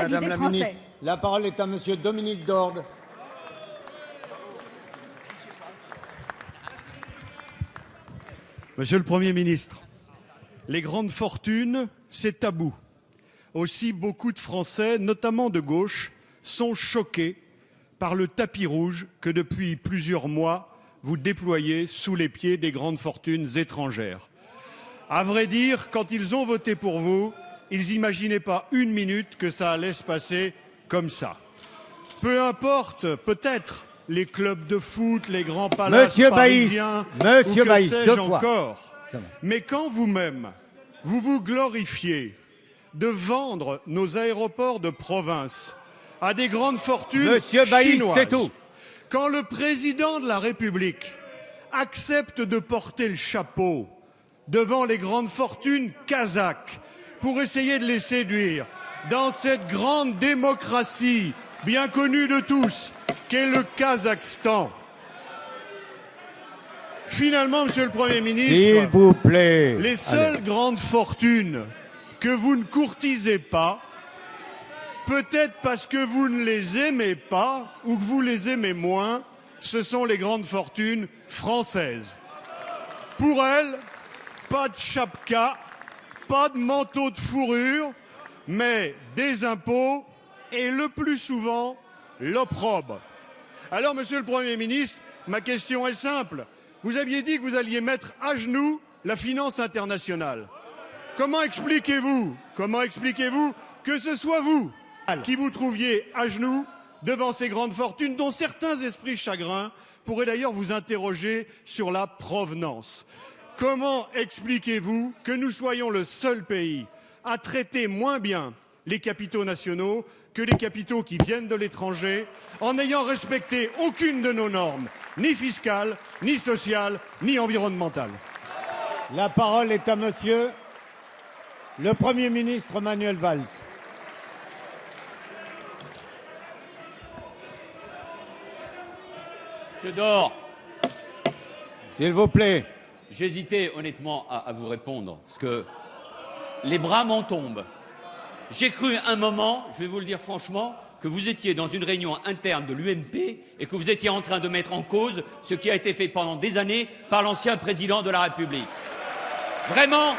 vie des Français. La parole est à Monsieur Dominique Dordes. Monsieur le Premier ministre, les grandes fortunes, c'est tabou. Aussi, beaucoup de Français, notamment de gauche, sont choqués par le tapis rouge que depuis plusieurs mois, vous déployez sous les pieds des grandes fortunes étrangères. À vrai dire, quand ils ont voté pour vous, ils n'imaginaient pas une minute que ça allait se passer comme ça. Peu importe, peut-être, les clubs de foot, les grands palaces parisiens, ou que sais-je encore. Mais quand vous-même, vous vous glorifiez de vendre nos aéroports de province à des grandes fortunes chinoises, c'est tout. Quand le président de la République accepte de porter le chapeau devant les grandes fortunes kazakhs pour essayer de les séduire dans cette grande démocratie bien connue de tous, qu'est le Kazakhstan. Finalement, Monsieur le Premier ministre, s'il vous plaît, les seules grandes fortunes que vous ne courtisez pas, peut-être parce que vous ne les aimez pas ou que vous les aimez moins, ce sont les grandes fortunes françaises. Pour elles, pas de chapka, pas de manteau de fourrure, mais des impôts et le plus souvent, l'opprobre. Alors, Monsieur le Premier ministre, ma question est simple. Vous aviez dit que vous alliez mettre à genoux la finance internationale. Comment expliquez-vous que ce soit vous qui vous trouviez à genoux devant ces grandes fortunes dont certains esprits chagrins pourraient d'ailleurs vous interroger sur la provenance? Comment expliquez-vous que nous soyons le seul pays à traiter moins bien les capitaux nationaux que les capitaux qui viennent de l'étranger, en n'ayant respecté aucune de nos normes, ni fiscales, ni sociales, ni environnementales? La parole est à Monsieur le Premier ministre Manuel Valls. Monsieur Dor, S'il vous plaît. j'hésitais honnêtement à vous répondre, parce que les bras m'en tombent. J'ai cru un moment, je vais vous le dire franchement, que vous étiez dans une réunion interne de l'UMP et que vous étiez en train de mettre en cause ce qui a été fait pendant des années par l'ancien président de la République. Vraiment,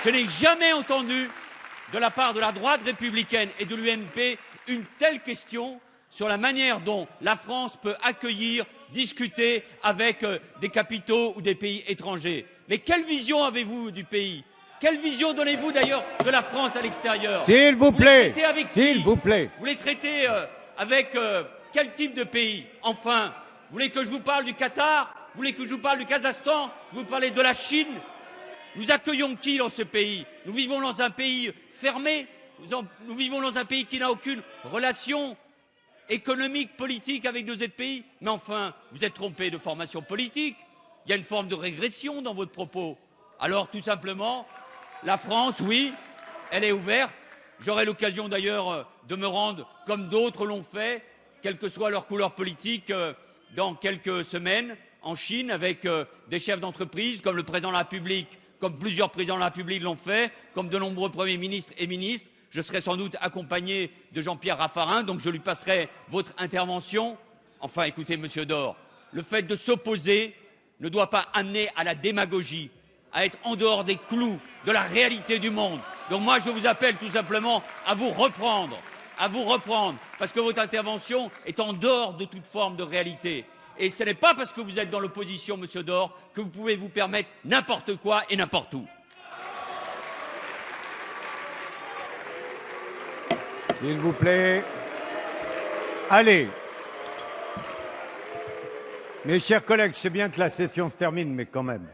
je n'ai jamais entendu de la part de la droite républicaine et de l'UMP une telle question sur la manière dont la France peut accueillir, discuter avec des capitaux ou des pays étrangers. Mais quelle vision avez-vous du pays ? Quelle vision donnez-vous d'ailleurs de la France à l'extérieur? S'il vous plaît, s'il vous plaît. Vous les traitez avec quel type de pays? Enfin, vous voulez que je vous parle du Qatar? Vous voulez que je vous parle du Kazakhstan? Je vous parler de la Chine? Nous accueillons qui dans ce pays? Nous vivons dans un pays fermé? Nous vivons dans un pays qui n'a aucune relation économique, politique avec nos autres pays? Mais enfin, vous êtes trompé de formation politique. Il y a une forme de régression dans votre propos. Alors, tout simplement, la France, oui, elle est ouverte. J'aurai l'occasion d'ailleurs de me rendre, comme d'autres l'ont fait, quelle que soit leur couleur politique, dans quelques semaines, en Chine, avec des chefs d'entreprise, comme le président de la République, comme plusieurs présidents de la République l'ont fait, comme de nombreux premiers ministres et ministres. Je serai sans doute accompagné de Jean-Pierre Raffarin, donc je lui passerai votre intervention. Enfin, écoutez, Monsieur Dor, le fait de s'opposer ne doit pas amener à la démagogie, à être en dehors des clous de la réalité du monde. Donc moi, je vous appelle tout simplement à vous reprendre, parce que votre intervention est en dehors de toute forme de réalité. Et ce n'est pas parce que vous êtes dans l'opposition, Monsieur Dor, que vous pouvez vous permettre n'importe quoi et n'importe où. S'il vous plaît. Allez. Mes chers collègues, je sais bien que la session se termine, mais quand même.